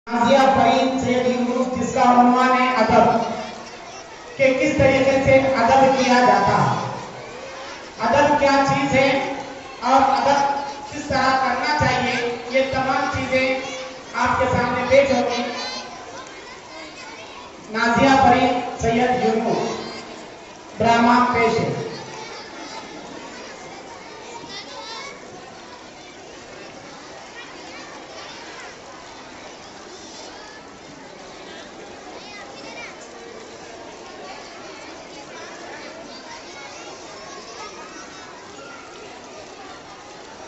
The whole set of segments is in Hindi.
नाजिया फरीद सैयद यूनुस, जिसका उन्वान है अदब, कि किस तरीके से अदब किया जाता है, अदब क्या चीज है और अदब किस तरह करना चाहिए, ये तमाम चीजें आपके सामने पेश होगी। नाजिया फरीद सैयद यूनुस, ड्रामा पेश है।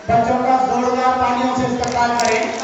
बच्चों का जोरदार तालियों से इस्तकबाल करें।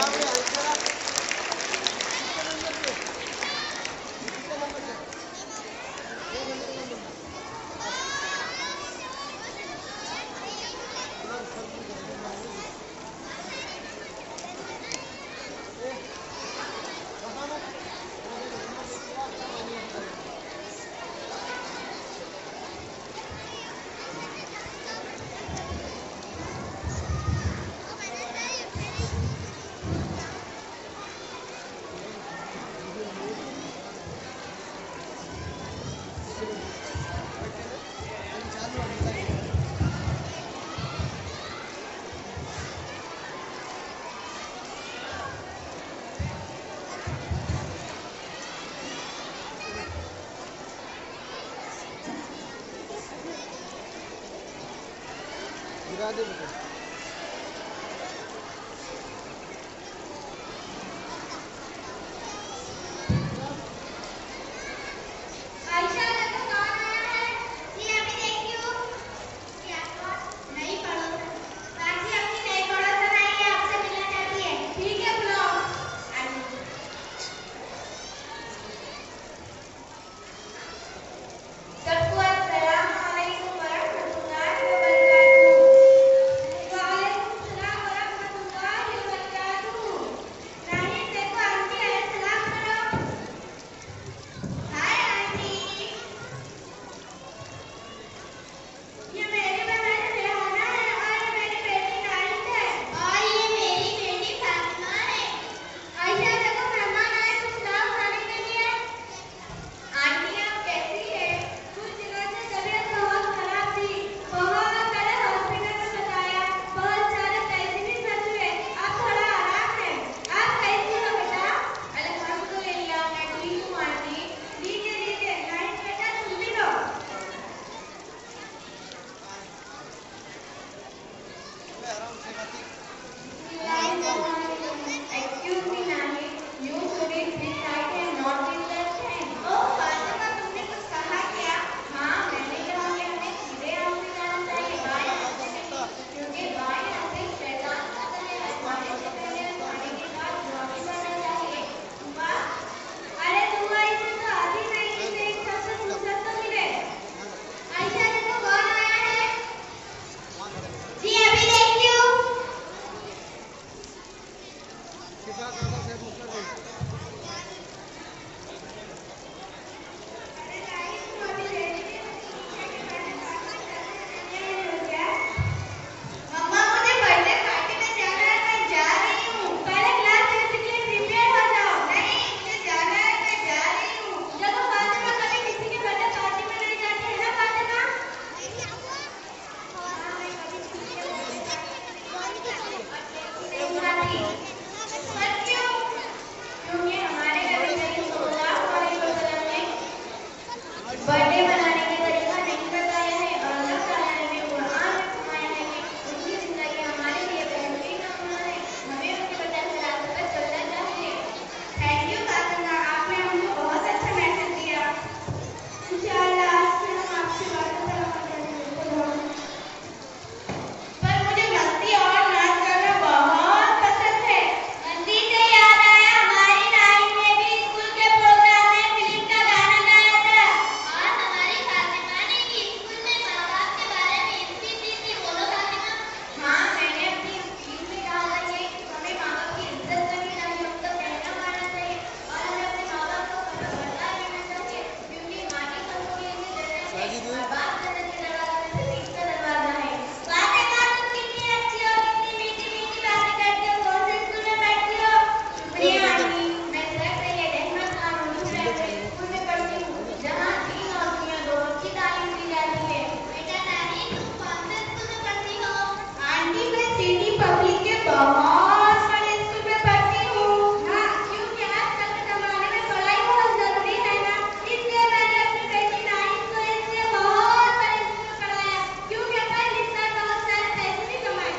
दिल्ली के बहुत बड़े स्कूल में पढ़ती हूँ। हाँ, क्योंकि आजकल के जमाने में पढ़ाई बहुत जरूरी है ना, इसलिए मैंने अपनी बेटी नाइन्थ को इसलिए बहुत बड़े स्कूल में पढ़ाया, क्योंकि पढ़ लिखकर बहुत सारे पैसे भी कमाए।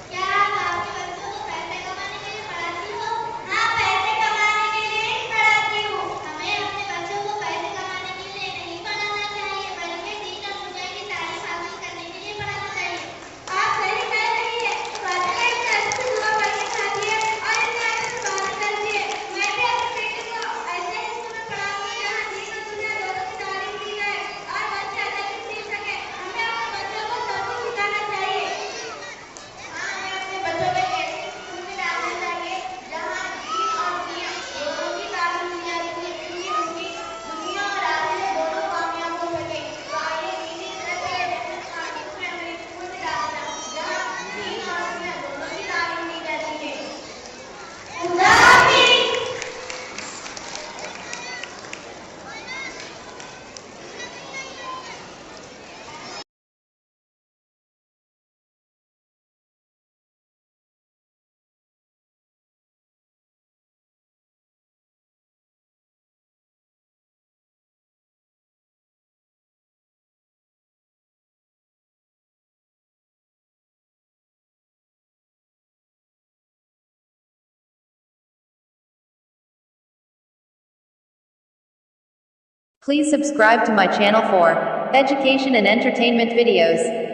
क्या आप आपके बच्चों को पैसे कमाने के लिए पढ़ाती हो? हाँ, पैसे कमाने के लिए ही पढ़ाती हूँ। हमें अपने बच्चों को पैसे कमाने के लिए नहीं पढ़ाना चाहिए, बल्कि दीन और दुनिया की तारीफ हासिल करने के लिए पढ़ाना चाहिए। आप सही कह रही है। फातिमा इतने अच्छे से दुआ पढ़ के खाती है और इतने अच्छे से बातें करती है। मैं भी अपनी बेटी को ऐसे ही स्कूल में पढ़ाऊंगी जहाँ दीन और दुनिया दोनों की तारीफ की जाए और बच्चे अदब भी सीख सके। हमें अपने बच्चों को सबको सिखाना चाहिए। हाँ, हमें अपने बच्चों को ऐसे स्कूल में डालना चाहिए जहाँ दीन और दुनिया दोनों की तालीम दी जाती है, क्योंकि उनकी दुनिया और आखिरत दोनों कामयाब हो सके। तो आइए इसी तरह से जन्नत का इसमें हमें स्कूल में डालना जहाँ दीन और दुनिया दोनों की तालीम दी जाती है। खुदा हाफिज़। Please subscribe to my channel for education and entertainment videos.